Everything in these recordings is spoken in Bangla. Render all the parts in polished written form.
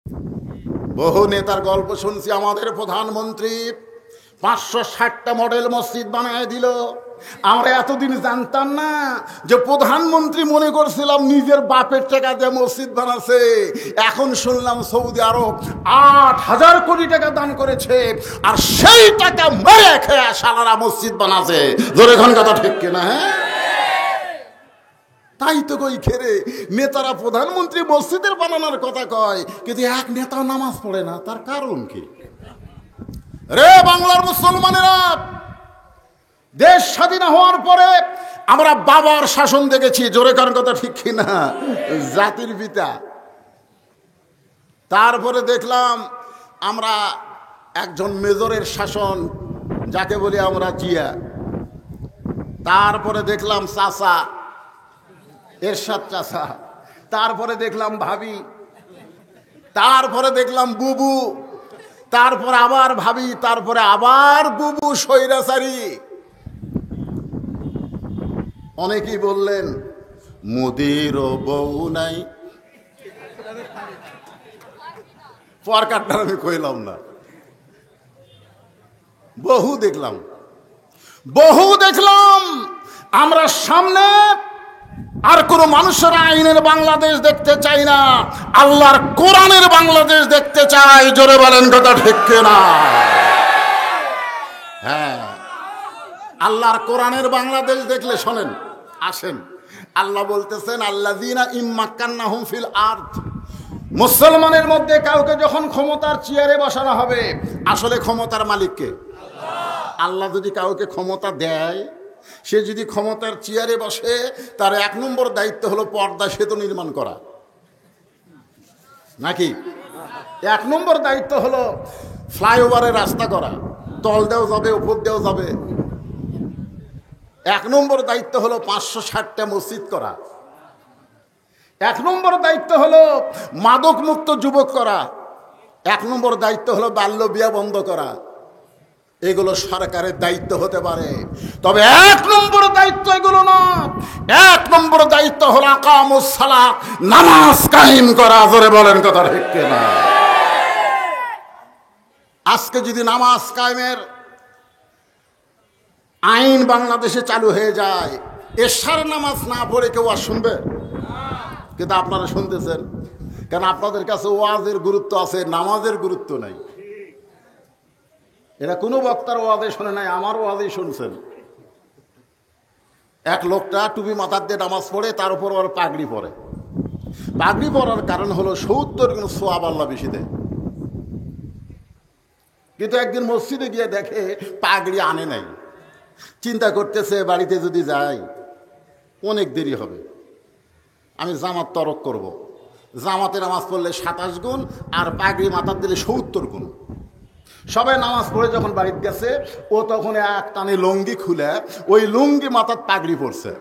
বহু নেতার গল্প শুনছি। আমাদের প্রধানমন্ত্রী 560টা মডেল মসজিদ বানায় দিল। আমরা এতদিন জানতাম না যে প্রধানমন্ত্রী মনে করছিলাম নিজের বাপের টাকা দিয়ে মসজিদ বানাচ্ছে। এখন শুনলাম সৌদি আরব 8,000 কোটি টাকা দান করেছে, আর সেই টাকা মেরে খেয়ে সালারা মসজিদ বানাচ্ছে। জোরে খান কথা ঠিক কিনা? হ্যাঁ, তাই তো কই খেরে নেতারা প্রধানমন্ত্রী মসজিদের বানানোর কথা কয়, কিন্তু এক নেতা নামাজ পড়ে না। তার কারণ কি? রে বাংলার মুসলমানেরা, দেশ স্বাধীন হওয়ার পরে আমরা বাবার শাসন দেখেছি। জোরে কার কথা ঠিক কিনা? জাতির পিতা। তারপরে দেখলাম আমরা একজন মেজরের শাসন, যাকে বলি আমরা জিয়া। তারপরে দেখলাম চাচা, এরশাদ চাচা। তারপরে দেখলাম ভাবি। তারপরে দেখলাম বুবু। তারপরে আবার ভাবি। তারপরে আবার বুবু, স্বৈরাচারী। অনেকেই বললেন মোদিরও বউ নাই। পরকারটা আমি কইলাম না। বহু দেখলাম, বহু দেখলাম। আমরা সামনে আর কোন মানুষের আইনের বাংলাদেশ দেখতে চাই না, আল্লাহর কোরআনের বাংলাদেশ দেখতে চাই। জোরে বলেন কথা ঠিক কিনা? হ্যাঁ, আল্লাহর কোরআনের বাংলাদেশ দেখলে শোনেন, আসেন। আল্লাহ বলতেছেন আল্লাযীনা ইম্মাক্কান্নাহুম ফিল আরদ। মুসলমানের মধ্যে কাউকে যখন ক্ষমতার চেয়ারে বসানো হবে, আসলে ক্ষমতার মালিক কে? আল্লাহ যদি কাউকে ক্ষমতা দেয়, সে যদি ক্ষমতার চেয়ারে বসে, তার 1 নম্বর দায়িত্ব হলো পর্দা সেতু নির্মাণ করা, নাকি? 1 নম্বর দায়িত্ব হলো ফ্লাইওভারের রাস্তা করা, তল দেও যাবে, উপর দেও যাবে। 1 নম্বর দায়িত্ব হলো 560টা মসজিদ করা। 1 নম্বর দায়িত্ব হলো মাদক মুক্ত যুবক করা। 1 নম্বর দায়িত্ব হলো বাল্য বিয়া বন্ধ করা। এগুলো সরকারের দায়িত্ব হতে পারে, তবে 1 নম্বর দায়িত্ব এগুলো না। 1 নম্বর দায়িত্ব হলো আকামুস সালাত, নামাজ কায়েম করা। জোরে বলেন কথা ঠিক কিনা? আজকে যদি নামাজ কায়েমের আইন বাংলাদেশে চালু হয়ে যায়, এশার নামাজ না পড়ে কেউ আর শুনবে? কিন্তু আপনারা শুনতেছেন কেন? আপনাদের কাছে ওয়াজের গুরুত্ব আছে, নামাজের গুরুত্ব নাই। এটা কোনো বক্তার ওয়াজে শোনে নাই, আমার ওয়াজেই শুনছেন। এক লোকটা টুপি মাথার দিয়ে নামাজ পড়ে, তার উপর ওর পাগড়ি পরে। পাগড়ি পরার কারণ হলো 70 গুণ সোয়াব আল্লাহ বেশি দেয়। কিন্তু একদিন মসজিদে গিয়ে দেখে পাগড়ি আনে নাই। চিন্তা করতেছে বাড়িতে যদি যাই অনেক দেরি হবে, আমি জামাত তরক করব। জামাতে নামাজ পড়লে 27 গুণ, আর পাগড়ি মাথার দিলে 70 গুণ। সবাই নামাজ পড়ে যখন বাড়িতে গেছে, ও তখন এক টানে লুঙ্গি খুলে ওই লুঙ্গি মাথার পাগড়ি পরছে।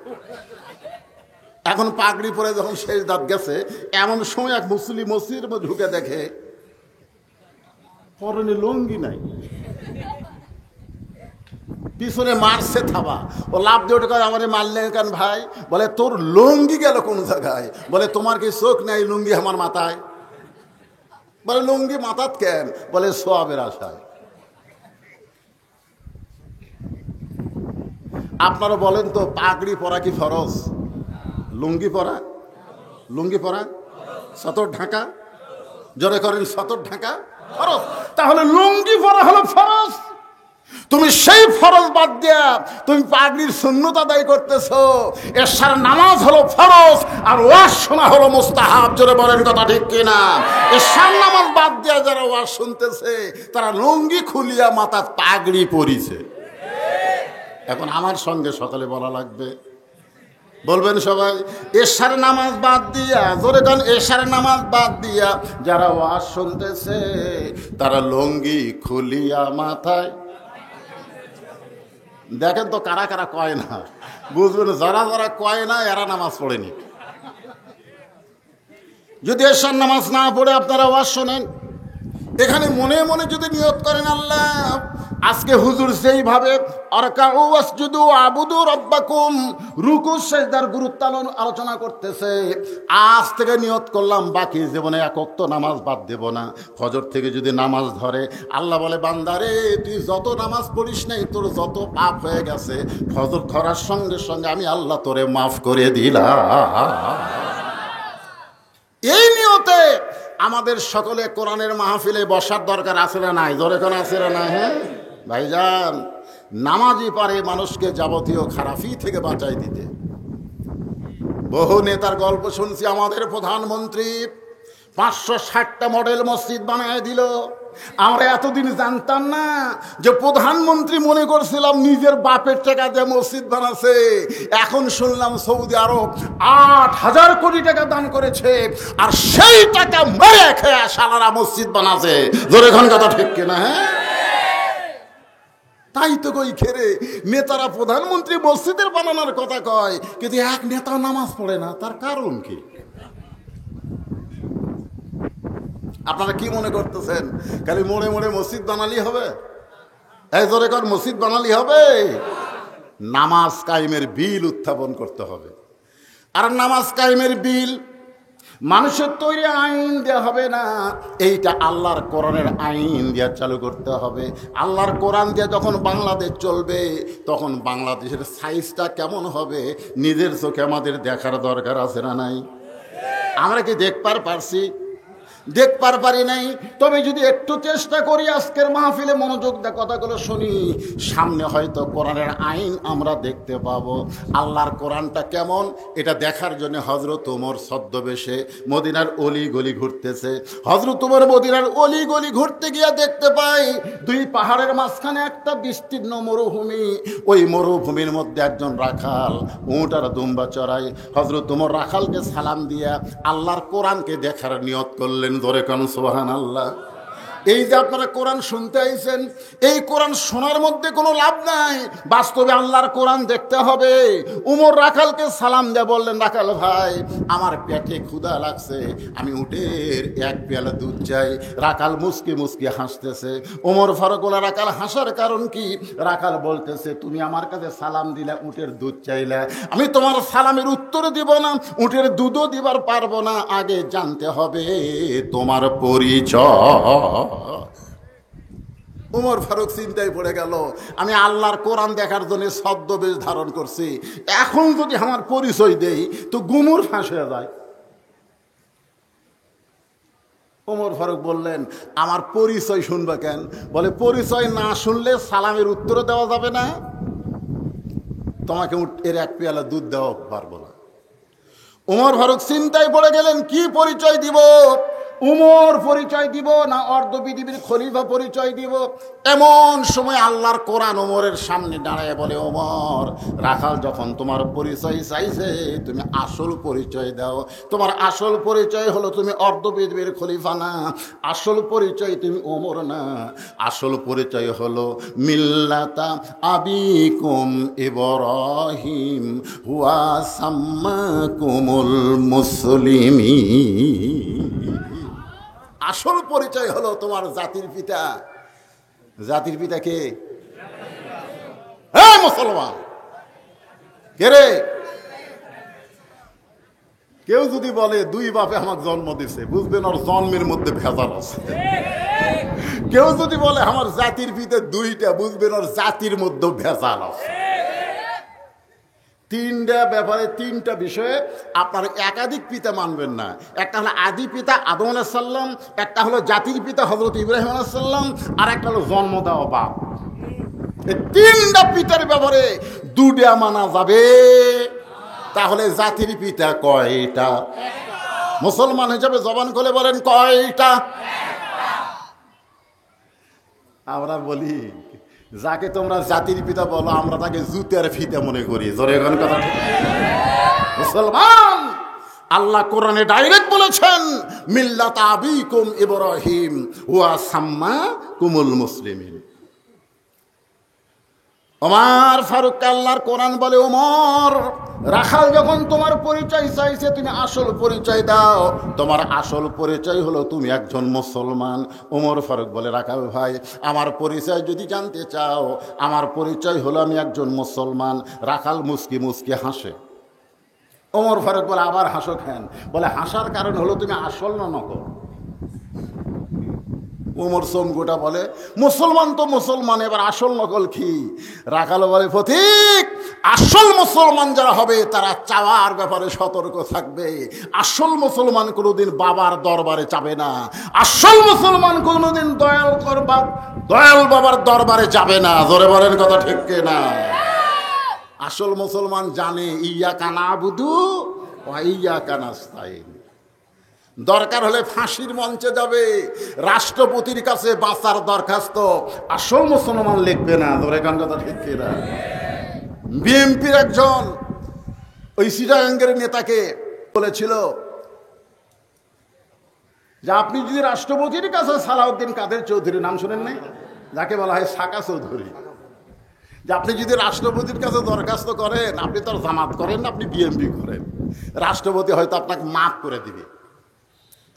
এখন পাগড়ি পরে যখন শেষ দাঁত গেছে, এমন সময় এক মুসলিম মসজিদের মধ্যে ঢুকে দেখে পরনে লুঙ্গি নাই। পিছনে মারছে থাবা। ও লাভ দিয়ে ওটা করে, আমারে মারলে কেন ভাই? বলে তোর লুঙ্গি গেল কোন জায়গায়? বলে তোমার কি চোখ নেই? লুঙ্গি আমার মাথায়। বলে লুঙ্গি মাথাত কেন? বলে সোয়াবের আশায়। আপনারা বলেন তো, পাগড়ি পরা কি ফরজ? লুঙ্গি পরা? লুঙ্গি পরা সতর ঢাকা? জোরে করেন, সতর ঢাকা ফরজ। তাহলে লুঙ্গি পরা হলো ফরজ। তুমি সেই ফরজ বাদ দিয়া তুমি পাগড়ির সুন্নত আদায় করতেছো। এশার নামাজ হলো ফরজ, আর ওয়াজ শোনা হলো মুস্তাহাব। জোরে বলেন কথা ঠিক কিনা? এশার নামাজ বাদ দিয়া যারা ওয়াজ শুনতেছে, তারা লুঙ্গি খুলিয়া মাথায় পাগড়ি পরিছে। এখন আমার সঙ্গে সকালে বলা লাগবে, বলবেন সবাই, এশার নামাজ বাদ দিয়া, জোরে গান, এশার নামাজ বাদ দিয়া যারা ওয়াজ শুনতেছে, তারা লুঙ্গি খুলিয়া মাথায়। দেখেন তো কারা কারা কয় না, বুঝবেন। যারা যারা কয় না, এরা নামাজ পড়েনি। যদি এশার নামাজ না পড়ে আপনারা ওয়াজ শোনেন, এখানে মনে মনে যদি নিয়ত করেন, আল্লাহ আজকে হুজুর যেইভাবে আরকাউ ওয়াসজুদু আবুদু রাব্বাকুম রুকু সিজদার গুরুত্ব আলোচনা করতেছে, আজ থেকে নিয়ত করলাম বাকি জীবনে এক ওয়াক্ত নামাজ বাদ দেব না। ফজর থেকে যদি নামাজ ধরে, আল্লাহ বলে বান্দারে তুই যত নামাজ পড়িস নাই, তোর যত পাপ হয়ে গেছে, ফজর ধরার সঙ্গে সঙ্গে আমি আল্লাহ তোরে মাফ করে দিলাম। এই নিয়তে আমাদের সকলে কোরআনের মাহফিলে বসার দরকার আছে না নাই? জোরে কোন আছে না নাই? হ্যাঁ ভাইজান, নামাজই পারে মানুষকে যাবতীয় খারাপি থেকে বাঁচাই দিতে। বহু নেতার গল্প শুনছি, আমাদের প্রধানমন্ত্রী 560টা মডেল মসজিদ বানায় দিল। আমরা এতদিন জানতাম না যে প্রধানমন্ত্রী মনে করছিলাম নিজের বাপের টাকা দিয়ে মসজিদ বানাচ্ছে। এখন শুনলাম সৌদি আরব 8,000 কোটি টাকা দান করেছে, আর সেই টাকা মেরে খেয়ে সালারা মসজিদ বানাচ্ছে। জোরে খান কথা ঠিক কিনা? হ্যাঁ তাই তো কই খেরে নেতারা প্রধানমন্ত্রী মসজিদের বানানোর কথা কয়, কিন্তু এক নেতা নামাজ পড়ে না। তার কারণ কি? আপনারা কি মনে করতেছেন খালি মনে মনে মসজিদ বানালি হবে? এই জোরে কর, মসজিদ বানালি হবে? নামাজ কায়েমের বিল উত্থাপন করতে হবে। আর নামাজ কায়েমের বিল মানুষের তৈরি আইন দেওয়া হবে না, এইটা আল্লাহর কোরআনের আইন দিয়ে চালু করতে হবে। আল্লাহর কোরআন দিয়ে যখন বাংলাদেশ চলবে, তখন বাংলাদেশের সাইজটা কেমন হবে নিজের চোখে আমাদের দেখার দরকার আছে না নাই? আমরা কি দেখবার পারছি? দেখবার পারি নাই। তবে যদি একটু চেষ্টা করি, আজকের মাহফিলে মনোযোগ দিয়ে কথাগুলো শুনি, সামনে হয়তো কোরআনের আইন আমরা দেখতে পাবো। আল্লাহর কোরআনটা কেমন এটা দেখার জন্য হযরত ওমর ছদ্মবেশে মদিনার অলি গলি ঘুরতেছে। হযরত ওমর মদিনার অলি গলি ঘুরতে গিয়ে দেখতে পাই দুই পাহাড়ের মাঝখানে একটা বিস্তীর্ণ মরুভূমি। ওই মরুভূমির মধ্যে একজন রাখাল উট আর দুম্বা চড়ায়। হযরত ওমর রাখালকে সালাম দিয়া আল্লাহর কোরআনকে দেখার নিয়ত করলেন। ধরে কোন সুবহানাল্লাহ। এই যে আপনারা কোরআন শুনতে আইছেন, এই কোরআন শোনার মধ্যে কোনো লাভ নাই, বাস্তবে আল্লাহর কোরআন দেখতে হবে। উমর রাখালকে সালাম দিয়ে বললেন, রাখাল ভাই আমার পেটে ক্ষুধা লাগছে, আমি উটের এক পেয়ালা দুধ চাই। রাখাল মুসকি মুসকি হাসতেছে। ওমর ফারুক বলে, রাখাল হাসার কারণ কি? রাখাল বলতেছে, তুমি আমার কাছে সালাম দিলে, উটের দুধ চাইলে, আমি তোমার সালামের উত্তর দিব না, উটের দুধও দিবার পারবো না, আগে জানতে হবে তোমার পরিচয়। উমর ফারুক চিন্তায় পড়ে গেল, আমি আল্লাহর কোরআন দেখার জন্য ছদ্মবেশ ধারণ করছি, এখন যদি আমার পরিচয় দেই তো গুমুর ফাঁস হয়ে যায়। উমর ফারুক বললেন, আমার পরিচয় শুনবে কেন? বলে, পরিচয় না শুনলে সালামের উত্তর দেওয়া যাবে না, তোমাকে এর এক পেয়ালা দুধ দেওয়া পারবো না। উমর ফারুক চিন্তায় পড়ে গেলেন, কি পরিচয় দিব? উমর পরিচয় দিব না অর্ধ পৃথিবীর খলিফা পরিচয় দিব? এমন সময় আল্লাহর কোরআন ওমরের সামনে দাঁড়ায় বলে, ওমর রাখাল যখন তোমার পরিচয় চাইছে, তুমি আসল পরিচয় দাও। তোমার আসল পরিচয় হলো তুমি অর্ধ পৃথিবীর খলিফা না, আসল পরিচয় তুমি ওমর না, আসল পরিচয় হলো মিল্লাতা আবিকুম ইব্রাহিম হুয়া সাম্মাকুমুল মুসলিমিন। আসল পরিচয় হলো তোমার জাতির পিতা। জাতির পিতা কে? হ্যাঁ মুসলমান। কে রে? কেউ যদি বলে দুই বাপে আমাকে জন্ম দিছে, বুঝবেন ওর জন্মের মধ্যে ভেজাল আছে। কেউ যদি বলে আমার জাতির পিতা দুইটা, বুঝবেন ওর জাতির মধ্যে ভেজাল আছে। তিনটা ব্যাপারে, তিনটা বিষয়ে আপনার একাধিক পিতা মানবেন না। একটা হলো আদি পিতা আদম আলাইহিস সালাম, একটা হলো জাতির পিতা হযরত ইব্রাহিম আলাইহিস সালাম, আর একটা হলো জন্ম দেওয়া বাপ। এই তিনটা পিতার ব্যাপারে দুটা মানা যাবে। তাহলে জাতির পিতা কয়টা? মুসলমান হিসাবে জবান খুলে বলেন কয়টা? আমরা বলি, যাকে তোমরা জাতির পিতা বলো, আমরা তাকে জুতের ফিতা মনে করি। জোরে এখন কথা। মুসলমান, আল্লাহ কোরআনে ডাইরেক্ট বলেছেন, মিল্লাত আবিকুম ইব্রাহিম ওয়া সাম্মাকুমুল মুসলিমিন। ওমর ফারুক আল্লাহর কোরআন বলে, ওমর, রাখাল যখন তোমার পরিচয় চাইছে তুমি আসল পরিচয় দাও। তোমার আসল পরিচয় হলো তুমি একজন মুসলমান। ওমর ফারুক বলে, রাখাল ভাই, আমার পরিচয় যদি জানতে চাও, আমার পরিচয় হলো আমি একজন মুসলমান। রাখাল মুস্কি মুস্কি হাসে। ওমর ফারুক বলে, আবার হাসো কেন? বলে, হাসার কারণ হলো তুমি আসল না নকল। ওমর চমকুটা বলে, মুসলমান তো মুসলমান, এবার আসল নকল কি? রাখাল বলে, পথিক, আসল মুসলমান যারা হবে তারা চাওয়ার ব্যাপারে সতর্ক থাকবে। আসল মুসলমান কোনোদিন বাবার দরবারে যাবে না। আসল মুসলমান কোনোদিন দয়াল বাবার দরবারে যাবে না। জোরে বলেন কথা ঠিক না? আসল মুসলমান জানে ইয়াকা নাবুদু ওয়া ইয়াকা নাস্তাইন। দরকার হলে ফাঁসির মঞ্চে যাবে, রাষ্ট্রপতির কাছে বাঁচার দরখাস্ত আসল মুসলমান লিখবে না। ধরে গান কথা ঠিক না? বিএনপির একজন ওই চিটাগাঙ্গের নেতাকে বলেছিল যে আপনি যদি রাষ্ট্রপতির কাছে, সালাউদ্দিন কাদের চৌধুরী নাম শুনেন নাই, যাকে বলা হয় সাকা চৌধুরী, যে আপনি যদি রাষ্ট্রপতির কাছে দরখাস্ত করেন, আপনি তো জামাত করেন না, আপনি বিএনপি করেন, রাষ্ট্রপতি হয়তো আপনাকে মাফ করে দিবে।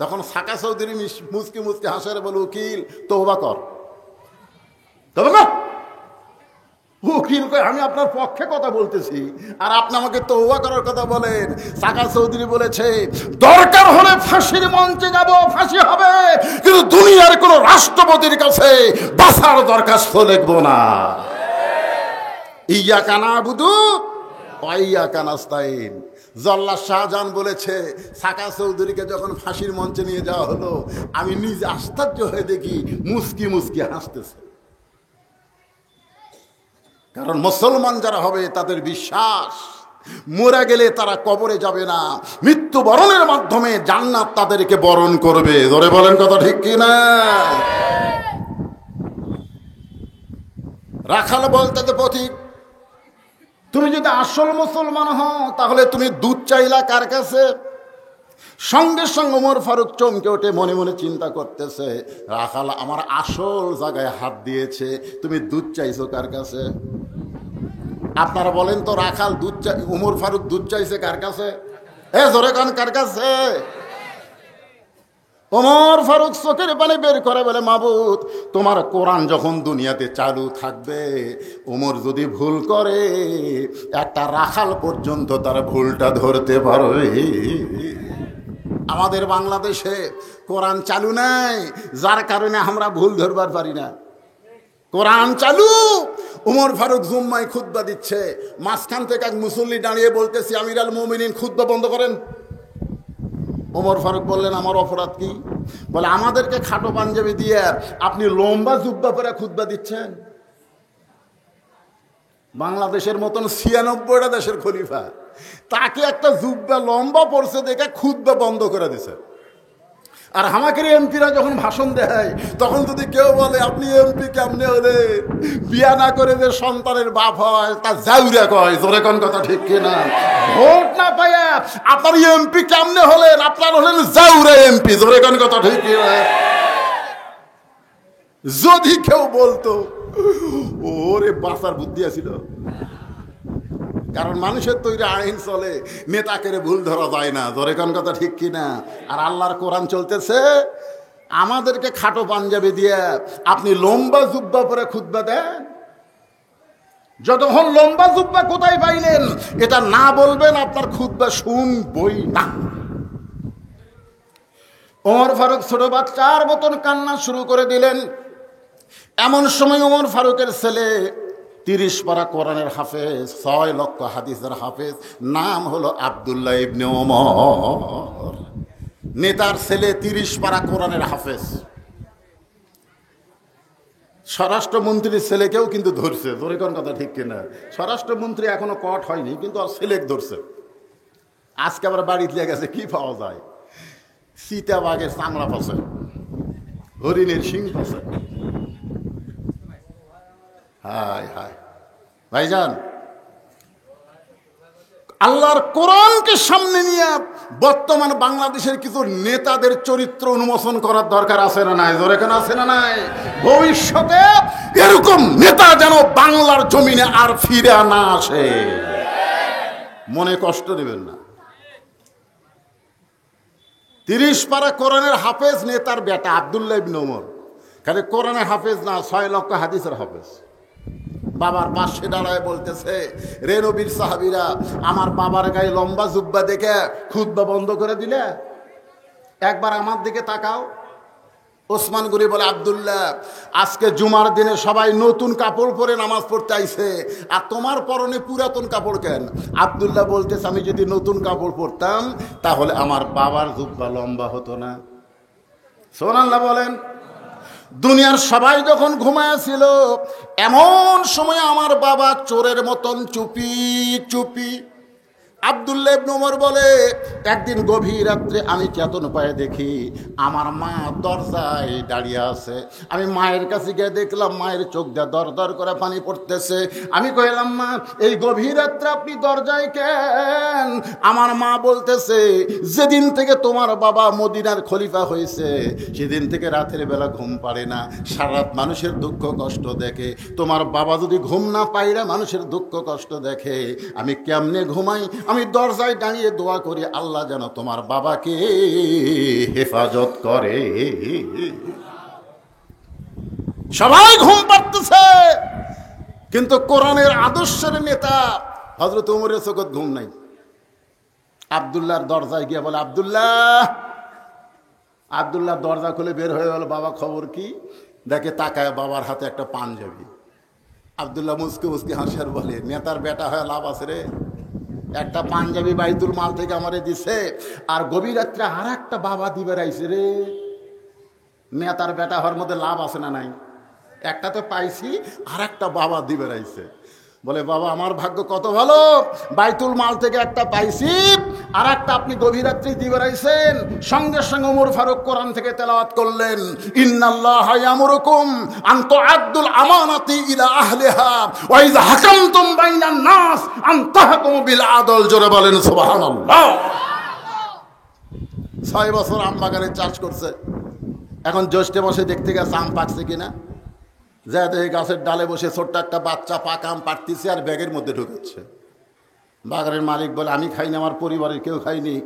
তখন সাকা চৌধুরী মুচকি মুচকি হাসারে বলে, উকিল তওবা কর, তওবা কর। উকিল কই, আমি আপনার পক্ষে কথা বলতেছি আর আপনি আমাকে তওবা করার কথা বলেন। সাকা চৌধুরী বলেছে, দরকার হলে ফাঁসির মঞ্চে যাব, ফাঁসি হবে, কিন্তু দুনিয়ার কোন রাষ্ট্রপতির কাছে বাঁচার দরখাস্ত লিখবো না। ইয়াকা নাবুদু ওয়া ইয়াকা নাস্তাইন। জল্লাদ শাহজাহান বলেছে, সাকা চৌধুরীকে যখন ফাঁসির মঞ্চে নিয়ে যাওয়া হলো, আমি নিজে আশ্চর্য হয়ে দেখি মুস্কি মুস্কি হাসতেছে। কারণ মুসলমান যারা হবে তাদের বিশ্বাস মরে গেলে তারা কবরে যাবে না, মৃত্যুবরণের মাধ্যমে জান্নাত তাদেরকে বরণ করবে। ধরে বলেন কথা ঠিক কিনা? রাখাল বলতে তো পথিক, তুমি যদি আসল মুসলমান হও তাহলে তুমি দুধ চাইলা কার কাছে? সঙ্গে সঙ্গে ওমর ফারুক চমকে ওঠে, মনে মনে চিন্তা করতেছে, রাখাল আমার আসল জায়গায় হাত দিয়েছে, তুমি দুধ চাইছো কার কাছে? আপনারা বলেন তো, রাখাল দুধ চাই, ওমর ফারুক দুধ চাইছে কার কাছে? জোরে কান, কার কাছে? ওমর ফারুক চোখের পানি বের করে বলে, মাবুদ, তোমার কোরআন যখন দুনিয়াতে চালু থাকবে, ওমর যদি ভুল করে একটা রাখাল পর্যন্ত তার ভুলটা ধরতে পারবে। আমাদের বাংলাদেশে কোরআন চালু নাই, যার কারণে আমরা ভুল ধরবার পারি না। কোরআন চালু, ওমর ফারুক জুম্মায় খুতবা দিচ্ছে, মাঝখান থেকে এক মুসল্লি দাঁড়িয়ে বলতেছি, আমিরুল মুমিনিন খুতবা বন্ধ করেন। ওমর ফারুক বললেন, আমার অপরাধ কি? বলে, আমাদেরকে খাটো পাঞ্জাবি দিয়ে আপনি লম্বা জুব্বা পরে খুতবা দিচ্ছেন। বাংলাদেশের মতন 96টা দেশের খলিফা, তাকে একটা জুব্বা লম্বা পড়ছে দেখে খুতবা বন্ধ করে দিছে। আর আমাকে এমপিরা যখন ভাষণ দেয়, তখন যদি কেউ বলে আপনি এমপি কেমনে হলে, বিয়া না করে যে সন্তানের বাপ হয় তা জাউরা কয়। জোরে কোন কথা ঠিক কিনা? ভোট না পাইয়া আপনার এমপি কেমনে হলেন? আপনার হলেন জাউরা এমপি। জোরে কোন কথা ঠিক কিনা? যদি কেউ বলতো, ওরে বাঁচার বুদ্ধি আছিল। কারণ মানুষের তৈরি আইন চলে, নেতাকে ভুল ধরা যায় না। জোরে কোন কথা ঠিক কিনা? আর আল্লাহর কোরআন চলতেছে, আমাদেরকে খাটো পাঞ্জাবি দিয়ে আপনি লম্বা জুব্বা পরে খুতবা দেন। যতক্ষণ লম্বা জুব্বা কোথায় পাইলেন এটা না বলবেন, আপনার খুতবা শুনবই না। ওমর ফারুক ছোট বাচ্চার মতন কান্না শুরু করে দিলেন। এমন সময় ওমর ফারুকের ছেলে 30 পারা কোরআনের হাফেজ, 6 লক্ষ হাদিসের হাফেজ, নাম হলো আব্দুল্লাহ ইবনে ওমর। নেতার ছেলে 30 পারা কোরআনের হাফেজ। স্বরাষ্ট্রমন্ত্রীর ছেলেকেও কিন্তু ধরছে। জোরে কোন কথা ঠিক কিনা? স্বরাষ্ট্রমন্ত্রী এখনো কট হয়নি, কিন্তু আর ছেলেক ধরছে। আজকে আবার বাড়িতে লিয়ে গেছে, কি পাওয়া যায়? সীতাবাগের চামড়া পাশে, হরিণের শিং পাশে। হায় হায় ভাইজান, আল্লাহর কোরআনকে সামনে নিয়ে বর্তমান বাংলাদেশের কিছু নেতাদের চরিত্র উন্মোচন করার দরকার আছে না নাই? জোরে কেন আছে না নাই? ভবিষ্যতে এরকম নেতা যেন বাংলার জমিনে আর ফিরে না আসে। মনে কষ্ট নেবেন না। 30 পারা কোরআনের হাফেজ নেতার বেটা আব্দুল্লাহ ইবনে ওমর, খালি কোরআনের হাফেজ না, 6 লক্ষ হাদিসের হাফেজ। বাবার পাশে দাঁড়ায় বলতেছে, রে নবীর সাহাবীরা, আমার বাবার গায়ে লম্বা জুব্বা দেখে খুতবা বন্ধ করে দিলে, একবার আমার দিকে তাকাও। ওসমান গনি বলে, আব্দুল্লাহ, আজকে জুমার দিনে সবাই নতুন কাপড় পরে নামাজ পড়তে আইছে, আর তোমার পরনে পুরাতন কাপড় কেন? আব্দুল্লাহ বলতেছে, আমি যদি নতুন কাপড় পরতাম তাহলে আমার বাবার জুব্বা লম্বা হতো না। সুবহানাল্লাহ বলেন। দুনিয়ার সবাই যখন ঘুমায়াছিল, এমন সময় আমার বাবা চোরের মতন চুপি চুপি। আব্দুল্লাহ ইবনে ওমর বলে, একদিন গভীর রাত্রে আমি চেতন পায়ে দেখি আমার মা দরজায় দাঁড়িয়ে আছে। আমি মায়ের কাছে গিয়ে দেখলাম মায়ের চোখ দিয়ে দর দর করে পানি পড়তেছে। আমি কইলাম, মা, এই গভীর রাত্রে আপনি দরজায় কেন? আমার মা বলতেছে, যেদিন থেকে তোমার বাবা মদিনার খলিফা হয়েছে সেদিন থেকে রাতের বেলা ঘুম পাড়ে না, সারা রাত মানুষের দুঃখ কষ্ট দেখে। তোমার বাবা যদি ঘুম না পাইরা মানুষের দুঃখ কষ্ট দেখে, আমি কেমনে ঘুমাই? আমি দরজায় দাঁড়িয়ে দোয়া করি, আল্লাহ যেন তোমার বাবাকে হেফাজত করে। সবাই ঘুম পাড়তেছে, কিন্তু কোরআনের আদর্শের নেতা হযরত ওমরের চোখে ঘুম নাই। আব্দুল্লাহর দরজায় গিয়ে বলে, আব্দুল্লাহ দরজা খুলে বের হয়ে গেল। বাবা, খবর কি? দেখে তাকায় বাবার হাতে একটা পাঞ্জাবি। আব্দুল্লাহ মুসকে মুসকে হাসিয়ার বলে, নেতার বেটা হয়ে লাভ আছে রে, একটা পাঞ্জাবি বাইতুল মাল থেকে আমারে দিছে, আর গভীর রাত্রে আর একটা বাবা দিবে রাইছে রে। নেতার বেটা হওয়ার মধ্যে লাভ আছে না নাই? একটা তো পাইছি, আর একটা বাবা দিবে রাইছে। বলে, বাবা, আমার ভাগ্য কত ভালো, বাইতুল মাল থেকে একটা পাইছি, আর একটা আপনি গভীর রাত্রি দিবে রাইছেন। সঙ্গে সঙ্গে ওমর ফারুক কোরআন থেকে তেলাওয়াত করলেন, ইন্নাল্লাহা ইয়ামুরুকুম আন তুআদ্দুল আমানাতি ইলা আহলিহা ওয়া ইযা হাকামতুম বাইনান নাস আন তাহকুমু বিল আদল। জোরে বলেন সুবহানাল্লাহ। 6 বছর আম বাগানে চাষ করছে, এখন জ্যৈষ্ঠ মাসে দেখতে গেছে আম পাকছে কিনা। যা দেখে গাছের ডালে বসে ছোট্ট একটা বাচ্চা পাকা আম পাড়তেছে আর ব্যাগের মধ্যে ঢুকাচ্ছে। বাগানের মালিক বলে, আমি খাইনি, আমার পরিবারের কেউ খাইনি,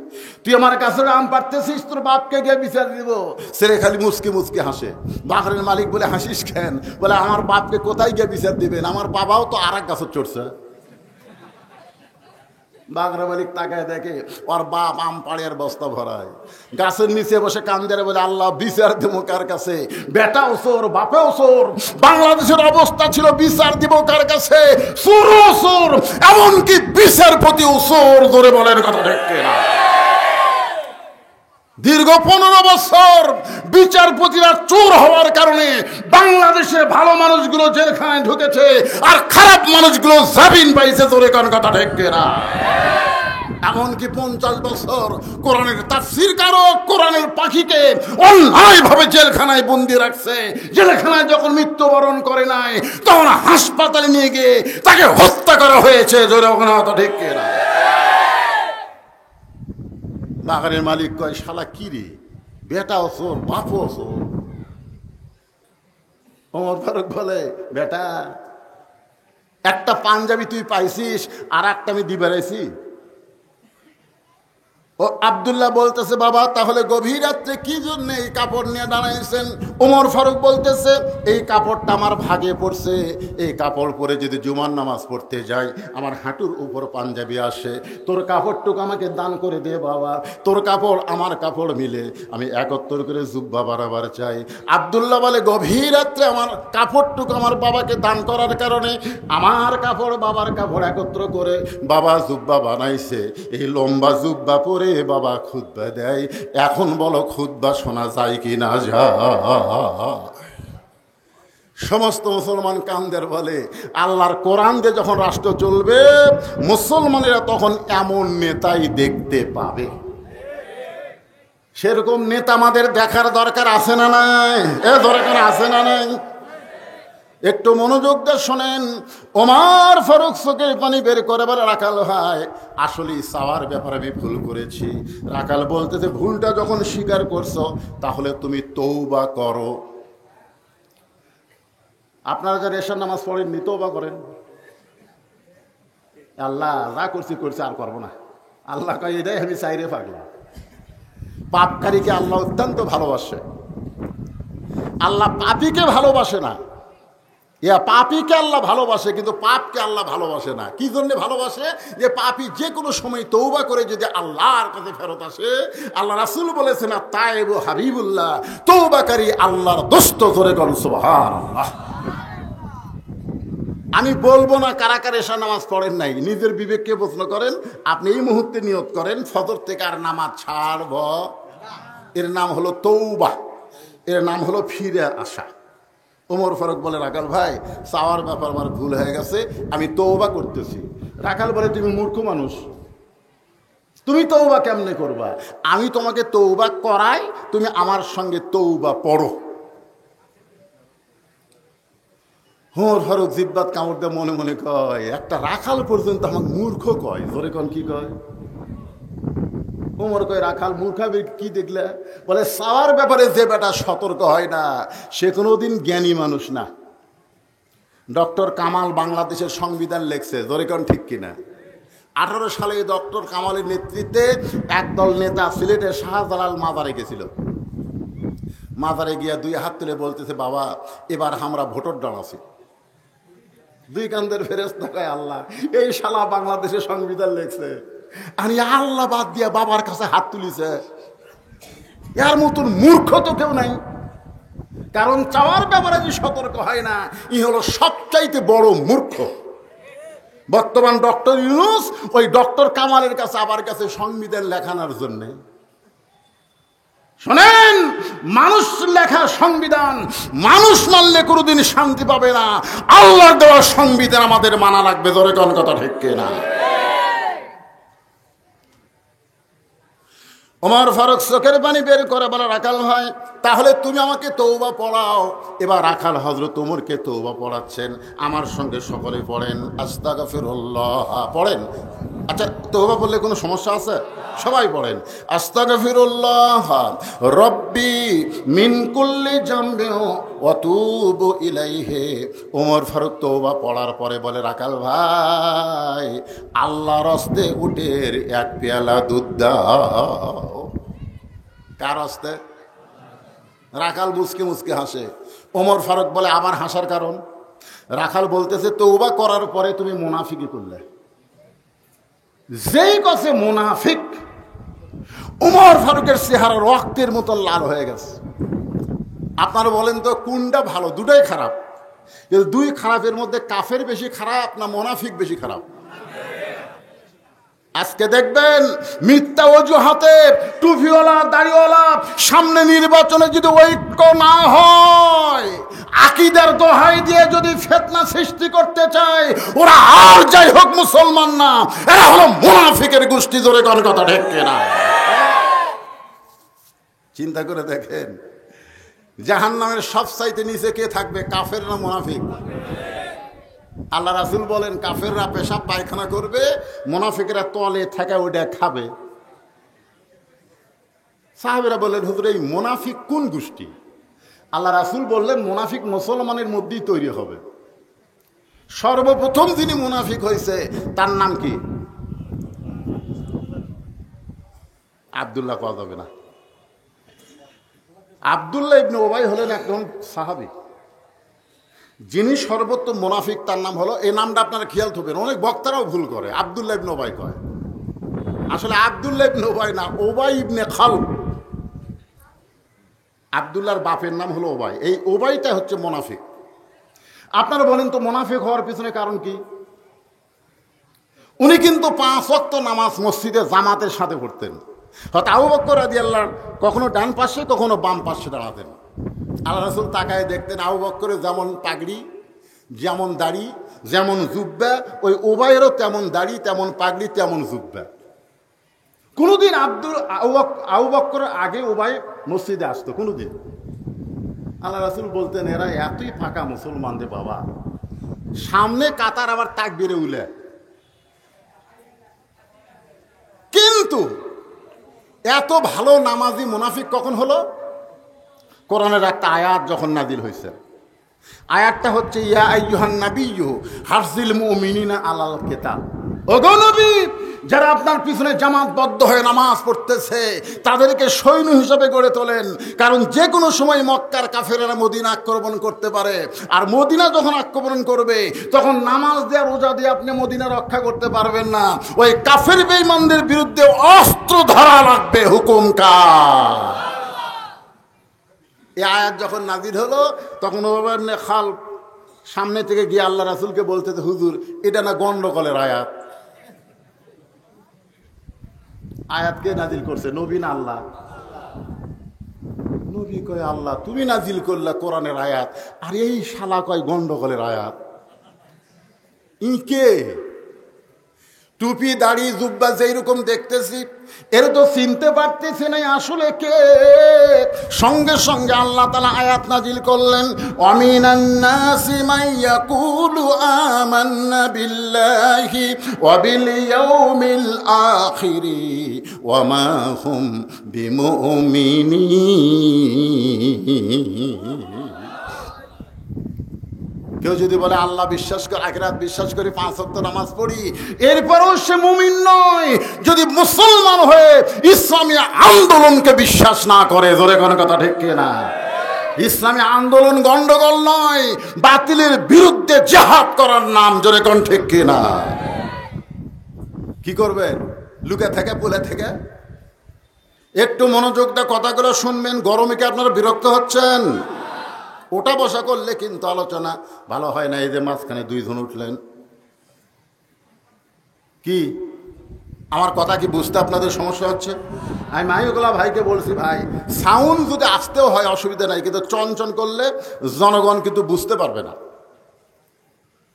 তুই আমার কাছে আম পাড়তেছিস, তোর বাপকে গিয়ে বিচার দিব। ছেলে খালি মুচকে মুচকে হাসে। বাগানের মালিক বলে, হাসিস কেন? বলে, আমার বাপকে কোথায় গিয়ে বিচার দিবেন, আমার বাবাও তো আর এক গাছের চড়ছে। বাগরা মালিক তাকায় দেখে ওর বাপ আম পাড়িয়ার বস্তা ভরায়, গাছের নিচে বসে কান্দের বলে, আল্লাহ, বিচার দেবো কার কাছে? বেটাও চোর, বাপেও চোর। বাংলাদেশের অবস্থা ছিল, বিচার দিব কার কাছে? চোরও চোর, এমনকি বিচারপতিও চোর। জোরে বলেন কথা ঠিক না? দীর্ঘ 15 বছর বিচারপতিরা চোর হওয়ার কারণে বাংলাদেশের ভালো মানুষগুলো জেলখানায় ঢুকেছে, আর খারাপ মানুষগুলো জামিন পাইছে। জোরে কোন কথা ঠিক না? এমনকি 50 বছর কোরআনের তাফসীর কারক, কোরআনের পাখিকে অন্যায়ভাবে জেলখানায় বন্দি রাখছে। জেলখানায় যখন মৃত্যুবরণ করে নাই, তখন হাসপাতালে নিয়ে গিয়ে তাকে হত্যা করা হয়েছে। জোরে কথা ঠিক না? বাগানের মালিক কয়, শালা কি রে, বেটাও চোর, বাপও চোর। ওমর ফারুক বলে, বেটা, একটা পাঞ্জাবি তুই পাইছিস, আর একটা আমি দিবে রাইছি। ও আব্দুল্লাহ বলতেছে, বাবা, তাহলে গভীর রাত্রে কি জন্য এই কাপড় নিয়ে দাঁড়াইছেন? ওমর ফারুক বলতেছে, এই কাপড়টা আমার ভাগে পড়ছে, এই কাপড় পরে যদি জুমার নামাজ পড়তে যাই আমার হাঁটুর উপর পাঞ্জাবি আসে। তোর কাপড়টুকু আমাকে দান করে দে বাবা, তোর কাপড় আমার কাপড় মিলে আমি 71 করে জুব্বা বাড়াবার চাই। আব্দুল্লাহ বলে, গভীর রাত্রে আমার কাপড়টুকু আমার বাবাকে দান করার কারণে আমার কাপড় বাবার কাপড় একত্র করে বাবা জুব্বা বানাইছে। এই লম্বা জুব্বা পরে বাবা খুতবা দেয়। এখন বলো, খুতবা শোনা যায় কি না যায়? সমস্ত মুসলমান কান্দের বলে, আল্লাহর কোরআন দিয়ে যখন রাষ্ট্র চলবে, মুসলমানেরা তখন এমন নেতাই দেখতে পাবে। সেরকম নেতা আমাদের দেখার দরকার আছে না নাই? দরকার আছে না নাই? একটু মনোযোগ দিয়ে শোনেন। ওমর ফারুক চোখের পানি বের করে বলে, রাখাল ভাই, আসলে চাওয়ার ব্যাপারে আমি ভুল করেছি। রাখাল বলতেছে, ভুলটা যখন স্বীকার করছো তাহলে তুমি তওবা করো। আপনারা যারা এশার নামাজ পড়েন তওবা করেন, আল্লাহ যা করছি করছি আর করবো না। আল্লাহ কয় এটাই আমি চাইরে পাগলা। পাপকারীকে আল্লাহ অত্যন্ত ভালোবাসে, আল্লাহ পাপীকে ভালোবাসে না। পাপীকে আল্লাহ ভালোবাসে, কিন্তু পাপকে আল্লাহ ভালোবাসে না। কি জন্য ভালোবাসে? যে পাপী যে কোনো সময় তওবা করে যদি আল্লাহর কাছে ফেরত আসে, আল্লাহ রাসূল বলেছেন তায়েবু হাবিবুল্লাহ, তওবাকারী আল্লাহর দোস্ত। জোরে বলুন সুবহানাল্লাহ। আমি বলবো না কারা কারা এশার নামাজ পড়েন নাই, নিজের বিবেককে প্রশ্ন করেন। আপনি এই মুহূর্তে নিয়ত করেন ফজর থেকে আর নামাজ ছাড়ব। এর নাম হলো তওবা, এর নাম হলো ফিরে আসা। ওমর ফারুক বলে রাখাল ভাই চাওয়ার ব্যাপার আমার ভুল হয়ে গেছে, আমি তওবা করতেছি। রাখাল বলে তুমি মূর্খ মানুষ, তুমি তওবা কেমনে করবা? আমি তোমাকে তওবা করাই, তুমি আমার সঙ্গে তওবা পড়ো। ওমর ফারুক জিব্বাত কামড় দিয়ে মনে মনে কয়, একটা রাখাল পর্যন্ত আমাকে মূর্খ কয়। জোরে কোন কি কয়? ওমর কয় রাখাল মূর্খাবে কি দেখলে? বলে চাওয়ার ব্যাপারে যে বেটা সতর্ক হয় না সে কোনোদিন জ্ঞানী মানুষ না। ডক্টর কামাল বাংলাদেশের সংবিধান লেখছে, জোরে কোন ঠিক কিনা? 18 সালে ডক্টর কামালের নেতৃত্বে একদল নেতা সিলেটের শাহজালাল মাজারে গেছিল। মাজারে গিয়া 2 হাত তুলে বলতেছে, বাবা এবার আমরা ভোটার দল আছি। 2 কান্দের ফেরেশতা কয় আল্লাহ এই শালা বাংলাদেশের সংবিধান লেখছে, আর আল্লাহ বাদ দিয়া বাবার কাছে হাত তুলিছে। এর মতন মূর্খ তো কেউ নাই। কারণ চাওয়ার ব্যাপারে যে সতর্ক হয় না, ই হলো সবচাইতে বড় মূর্খ। বর্তমান ডক্টর ইউনূস ওই ডক্টর কামালের কাছে আবার কাছে সংবিধান লেখানোর জন্যে। শোনেন, মানুষ লেখা সংবিধান মানুষ মানলে কোনোদিন শান্তি পাবে না। আল্লাহর দেওয়া সংবিধান আমাদের মানা লাগবে। জোরে কোন কথা ঠিক কিনা? ওমর ফারুক চোখের পানি বের করে বলে রাখাল ভাই তাহলে তুমি আমাকে তওবা পড়াও। এবার রাখাল হযরত ওমরকে তওবা পড়াচ্ছেন। আমার সঙ্গে সকলে পড়েন আস্তাগফিরুল্লাহ। পড়েন। আচ্ছা তওবা বললে কোনো সমস্যা আছে? সবাই পড়েন আস্তাগফিরুল্লাহ রব্বি মিন কুল্লি জামবি ওয়া তুবু ইলাইহি। ওমর ফারুক তওবা পড়ার পরে বলে রাখাল ভাই আল্লাহর হস্তে উটের 1 পেয়ালা দুধ দাও। কার হস্তে? রাখাল মুচকে মুচকে হাসে। ওমর ফারুক বলে আবার হাসার কারণ? রাখাল বলতেছে তওবা করার পরে তুমি মুনাফিকি করলে। যেই কথা মুনাফিক, ওমর ফারুকের চেহারা রক্তের মতো লাল হয়ে গেছে। আপনারা বলেন তো কোনটা ভালো? দুটাই খারাপ। কিন্তু 2 খারাপের মধ্যে কাফের বেশি খারাপ না মুনাফিক বেশি খারাপ? আজকে দেখবেন মিথ্যা অজুহাতে টুপিওয়ালা দাড়িওয়ালা সামনে নির্বাচনে যদি ঐক্য না হয়, আকীদার দোহাই দিয়ে যদি ফিতনা সৃষ্টি করতে চায়, ওরা আর যাই হোক মুসলমান না, এরা হলো মুনাফিকের গোষ্ঠী। জোরে কোন কথা ঠিক কিনা? চিন্তা করে দেখেন জাহান্নামের সবচাইতে নিচে কে থাকবে, কাফের না মুনাফিক? আল্লাহ রাসূল বলেন কাফেররা পেশাব পায়খানা করবে, মুনাফিকরা তলে থেকে ওটা খাবে। সাহাবীরা বললেন হুজুর এই মুনাফিক কোন গোষ্ঠী? আল্লাহ রাসূল বললেন মুনাফিক মুসলমানের মধ্যেই তৈরি হবে। সর্বপ্রথম যিনি মুনাফিক হয়েছে তার নাম কি? আব্দুল্লাহ পাওয়া যাবে না। আব্দুল্লাহ ইবনে উবাই হলেন একজন সাহাবী, যিনি সর্বোত্তম মুনাফিক। তার নাম হলো, এই নামটা আপনারা খেয়াল করবেন, অনেক বক্তারাও ভুল করে, আব্দুল্লাহ ইবনে উবাই কয়। আসলে আব্দুল্লাহ ইবনে উবাই না, উবাই ইবনে খালদ। আব্দুল্লাহর বাপের নাম হলো উবাই। এই উবাইটা হচ্ছে মুনাফিক। আপনারা বলেন তো মুনাফিক হওয়ার পিছনে কারণ কি? উনি কিন্তু 5 ওয়াক্ত নামাজ মসজিদে জামাতের সাথে পড়তেন। হয়তো আবু বকর রাদিয়াল্লাহু কখনো ডান পাশে কখনো বাম পাশে দাঁড়াতেন। আল্লাহ রাসূল তাকায় দেখতেন আবু বকরের যেমন পাগড়ি, যেমন দাড়ি, যেমন জুব্বা, ওই উবাইয়েরও তেমন দাড়ি, তেমন পাগড়ি, তেমন জুব্বা। কোনোদিন আবু বকরের আগে উবাই মসজিদে আসতো কোনোদিন? আল্লাহ রাসূল বলতেন এরা এতই ফাঁকা মুসলমানদের বাবা, সামনে কাতার আবার তাকবীরে উলে। কিন্তু এত ভালো নামাজি মুনাফিক কখন হলো? কোরআনের একটা আয়াত যখন নাজিল হয়েছে, আয়াতটা হচ্ছে ইয়া আইয়ুহান নাবিয়্যু হারজিল মুমিনিনা আলাল কিতাল। ওগো নবী, যারা আপনার পিছনে জামাতবদ্ধ হয়ে নামাজ পড়তেছে তাদেরকে সৈন্য হিসেবে গড়ে তোলেন, কারণ যে কোনো সময় মক্কার কাফেরেরা মদিনা আক্রমণ করতে পারে, আর মদিনা যখন আক্রমণ করবে তখন নামাজ দিয়ে রোজা দিয়ে আপনি মদিনা রক্ষা করতে পারবেন না। ওই কাফের বেঈমানদের বিরুদ্ধে অস্ত্র ধরা লাগবে। হুকুম কার? এই আয়াত যখন নাজির হলো তখন ওবার খাল সামনে থেকে গিয়ে আল্লাহ রাসূলকে বলতেছে, হুজুর এটা না গন্ডগোলের আয়াত। আয়াত কে নাজিল করছে? নবী না আল্লাহ? নবী কয় আল্লাহ, তুমি নাজিল করলা কোরআনের আয়াত, আর এই শালা কয় গন্ডগোলের আয়াত। ই কে? টুপি দাড়ি জুব্বা যেই রকম দেখতেছি এর তো চিনতে পারতেছি না আসলে কে। সঙ্গে সঙ্গে আল্লাহ তাআলা আয়াত নাজিল করলেন, ওয়ামিনান নাসি মান ইয়াকুলু আমান্না বিল্লাহি ওয়া বিল ইয়াউমিল আখিরি ওয়া মা হুম বিমুমিনিন। কেউ যদি বলে আল্লাহ বিশ্বাস করে, আখিরাত বিশ্বাস করি, 5 ওয়াক্ত নামাজ পড়ি, এরপরও সে মুমিন নয় যদি মুসলমান হয়ে ইসলামী আন্দোলনকে বিশ্বাস না করে। জোরে কোন কথা ঠিক কিনা? ইসলামী আন্দোলন গন্ডগোল নয়, বাতিলের বিরুদ্ধে জিহাদ করার নাম। জোরে কোন ঠিক কিনা? কি করবেন? লুকে থেকে পুলে থেকে? একটু মনোযোগ দিয়ে কথাগুলো শুনবেন। গরমে কি আপনারা বিরক্ত হচ্ছেন? ওটা বসা করলে কিন্তু আলোচনা ভালো হয় না। এই যে মাঝখানে 2 জন উঠলেন, কি আমার কথা কি বুঝতে আপনাদের সমস্যা হচ্ছে? আমি মাইগুলা ভাইকে বলছি, ভাই সাউন্ড যদি আসতেও হয় অসুবিধা নাই, কিন্তু চঞ্চন করলে জনগণ কিন্তু বুঝতে পারবে না।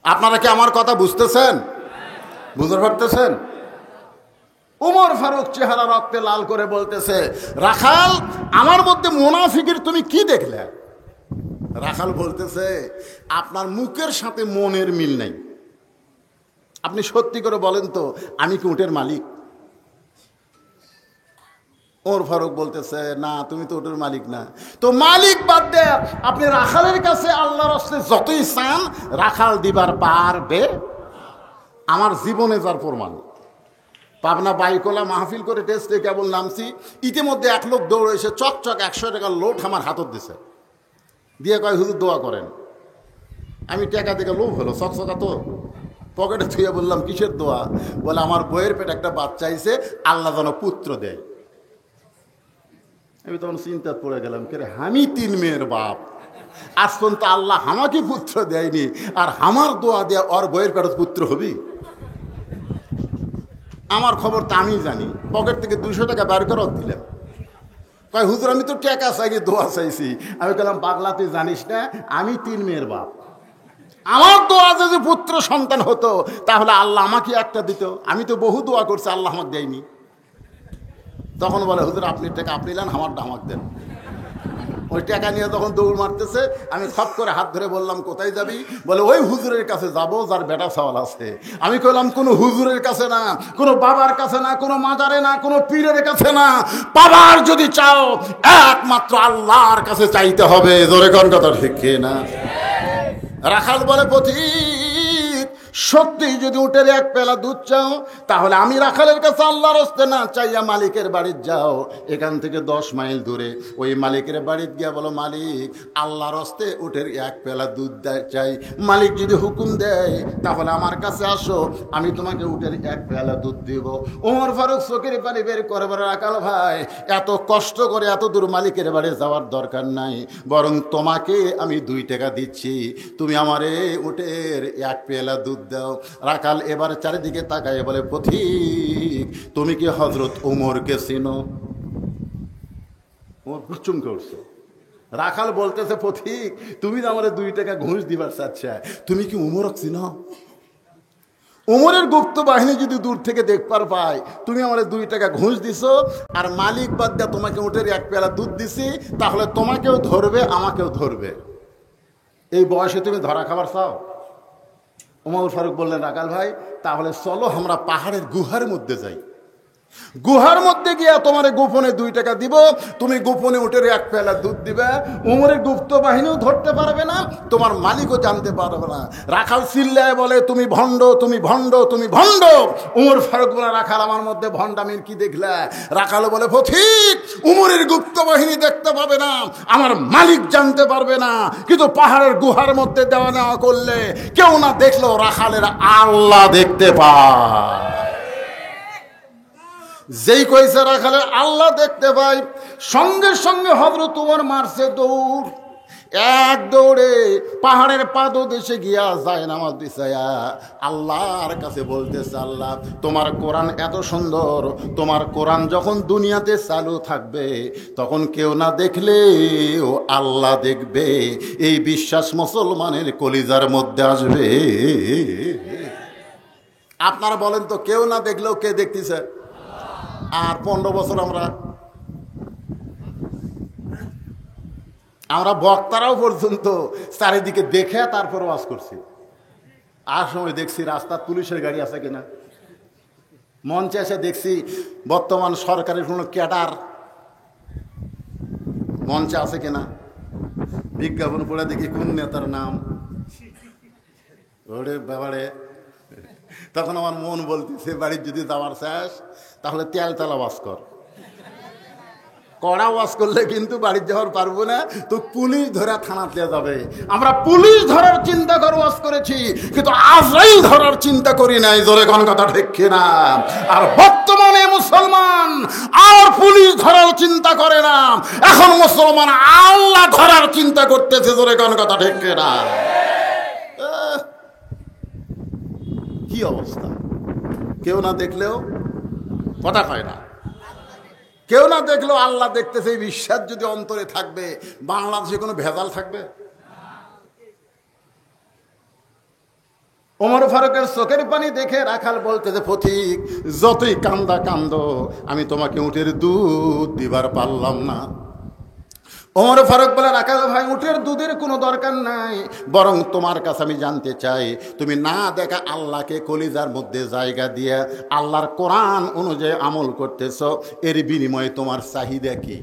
আপনারা কি আমার কথা বুঝতেছেন? বুঝতে পারতেছেন? উমর ফারুক চেহারা রক্তে লাল করে বলতেছে, রাখাল আমার মধ্যে মুনাফিকের তুমি কি দেখলে? রাখাল বলতেছে, আপনার মুখের সাথে মনের মিল নাই। আপনি সত্যি করে বলেন তো, আমি কি উটের মালিক? ওমর ফারুক বলতেছে, না তুমি তো উটের মালিক না। তো মালিক বাদ দে, আপনি রাখালের কাছে আল্লাহর রাস্তায় যতই চান রাখাল দিবার পারবে? আমার জীবনে যার প্রমাণ। পাবনা বাইকোলা মাহফিল করে টেস্টে কেবল নামছি, ইতিমধ্যে এক লোক দৌড়ে এসে চকচক 100 টাকার লোট আমার হাতত দিছে, দিয়ে কয় হুজুর দোয়া করেন। আমি টাকা থেকে লোভ হলো, চকচকা তো পকেটে থুয়ে বললাম, কিসের দোয়া? বলে আমার বইয়ের পেটে একটা বাচ্চা আইছে, আল্লাহ যেন পুত্র দেয়। আমি তখন চিন্তায় পড়ে গেলাম, কে রে, আমি 3 মেয়ের বাপ, আজ পর্যন্ত আল্লাহ আমাকে পুত্র দেয়নি, আর আমার দোয়া দেয়া ওর বইয়ের পেটে পুত্র হবি? আমার খবর তো আমি জানি। পকেট থেকে 200 টাকা বের করে দিলাম। কয় হুজুর আমি তো টাকা চাইনি, দোয়া চাইছি। আমি বললাম, পাগলা তুই জানিস না আমি 3 মেয়ের বাপ, আমার দোয়া যদি পুত্র সন্তান হতো তাহলে আল্লাহ আমাকে একটা দিত। আমি তো বহু দোয়া করছি, আল্লাহ আমাকে দেয়নি। তখন বলে, হুজুর আপনি টাকা আপনি নেন, আমারটা আমাকে দেন। ওই টাকা নিয়ে তখন দৌড় মারতেছে, আমি খপ করে হাত ধরে বললাম, কোথায় যাবি? বলে ওই হুজুরের কাছে যাবো যার বেটা সওয়াল আছে। আমি কইলাম, কোনো হুজুরের কাছে না, কোনো বাবার কাছে না, কোনো মাজারে না, কোনো পীরের কাছে না। পাবার যদি চাও একমাত্র আল্লাহর কাছে চাইতে হবে। জোরে কোন কথা ঠিক না? রাখাল বলে, পথিক সত্যি যদি উটের 1 পেলা দুধ চাও তাহলে আমি রাখালের কাছে আল্লাহর হস্তে না চাইয়া মালিকের বাড়িতে যাও। এখান থেকে 10 মাইল দূরে ওই মালিকের বাড়িতে গিয়া বলো, মালিক আল্লাহর হস্তে উটের 1 পেলা দুধ চাই। মালিক যদি হুকুম দেয় তাহলে আমার কাছে আসো, আমি তোমাকে উটের 1 পেলা দুধ দিব। ওমর ফারুক চোখের পানি বের করে বলে, রাখাল ভাই এত কষ্ট করে এত দূর মালিকের বাড়ি যাওয়ার দরকার নাই, বরং তোমাকে আমি 2 টাকা দিচ্ছি, তুমি আমারে উটের 1 পেলা দুধ দাও। রাখাল এবার চারিদিকে তাকায় বলে, পথিক তুমি কি হযরত ওমরকে চিনো? ওমর চুমকে উঠছে। রাখাল বলতেছে, পথিক তুমি তো আমারে 2 টাকা ঘুষ দিবার চাচ্ছা, তুমি কি ওমরক চিনো? ওমরের গুপ্ত বাহিনী যদি দূর থেকে দেখবার পায় তুমি আমারে 2 টাকা ঘুষ দিছো, আর মালিক বাদ দিয়া তোমাকে উটের 1 পেলা দুধ দিছি, তাহলে তোমাকেও ধরবে আমাকেও ধরবে। এই বয়সে তুমি ধরা খাবার চাও? ওমর ফারুক বললেন, রাখাল ভাই তাহলে চলো আমরা পাহাড়ের গুহার মধ্যে যাই, গুহার মধ্যে গিয়া তোমার গোপনে 2 টাকা দিব, তুমি গোপনে উঠে 1 পেলা দুধ দিবে। উমরের গুপ্ত বাহিনীও ধরতে পারবে না, তোমার মালিকও জানতে পারবে না। রাখাল চিল্লায় বলে, তুমি ভণ্ড, তুমি ভণ্ড, তুমি ভণ্ড। উমর ফারুক বলে, রাখাল আমার মধ্যে ভণ্ডামির কি দেখলে? রাখাল বলে, পথিক, উমরের গুপ্ত বাহিনী দেখতে পাবে না, আমার মালিক জানতে পারবে না, কিন্তু পাহাড়ের গুহার মধ্যে দেওয়া নেওয়া করলে কেউ না দেখলেও রাখালের আল্লাহ দেখতে পায়। যেই কইছে রাখালে আল্লাহ দেখতে পাই, সঙ্গে সঙ্গে হযরত ওমর মারছে দৌড়। এক দৌড়ে পাহাড়ের পাদদেশে গিয়া যায় নামাজ বিছায়া আল্লাহর কাছে বলতেছে, আল্লাহ তোমার কোরআন এত সুন্দর, তোমার কোরআন যখন দুনিয়াতে চালু থাকবে তখন কেউ না দেখলেও আল্লাহ দেখবে, এই বিশ্বাস মুসলমানের কলিজার মধ্যে আসবে। আপনারা বলেন তো, কেউ না দেখলেও কে দেখতেছে? আর 15 বছর আমরা বক্তারাও পর্যন্ত চারিদিকে দেখে তারপর ওয়াজ করছি। আর সময় দেখছি রাস্তার পুলিশের গাড়ি আছে কিনা, মঞ্চে এসে দেখছি বর্তমান সরকারের কোনো ক্যাডার মঞ্চে আছে কিনা, বিজ্ঞাপন পড়ে দেখি কোন নেতার নাম, ওরে ব্যাপারে। তখন আমার মন বলতেছে, বাড়ির যদি যাওয়ার শেষ তাহলে তেলতলা ওয়াজ কর। কড়া ওয়াজ করলে কিন্তু বাড়ির যাওয়ার পারবো না, তো পুলিশ ধরে থানাতে যাবে। আমরা পুলিশ ধরার চিন্তা করে ওয়াজ করেছি, কিন্তু আজরাইল ধরার চিন্তা করি নাই। জোরে কোন কথা ঠিক কিনা? আর বর্তমানে মুসলমান আর পুলিশ ধরার চিন্তা করে না, এখন মুসলমান আল্লাহ ধরার চিন্তা করতেছে। জোরে কোন কথা ঠিক কিনা? কি অবস্থা! কেউ না দেখলেও কথা কয় না, কেউ না দেখলেও আল্লাহ দেখতেছে। এই বিশ্বাস যদি অন্তরে থাকবে, বাংলাদেশে কোনো ভেজাল থাকবে? ওমর ফারুকের চোখের পানি দেখে রাখাল বলতেছে, পথিক যতই কান্দা কান্দো, আমি তোমাকে উটের দুধ দিবার পারলাম না। ওমর ফারুক বলে, রাখাল ভাই, উটের দুধের কোনো দরকার নাই, বরং তোমার কাছে আমি জানতে চাই, তুমি না দেখা আল্লাহকে কলিজার মধ্যে জায়গা দিয়ে আল্লাহর কোরআন অনুযায়ী আমল করতেছ, এর বিনিময়ে তোমার চাহিদা কি?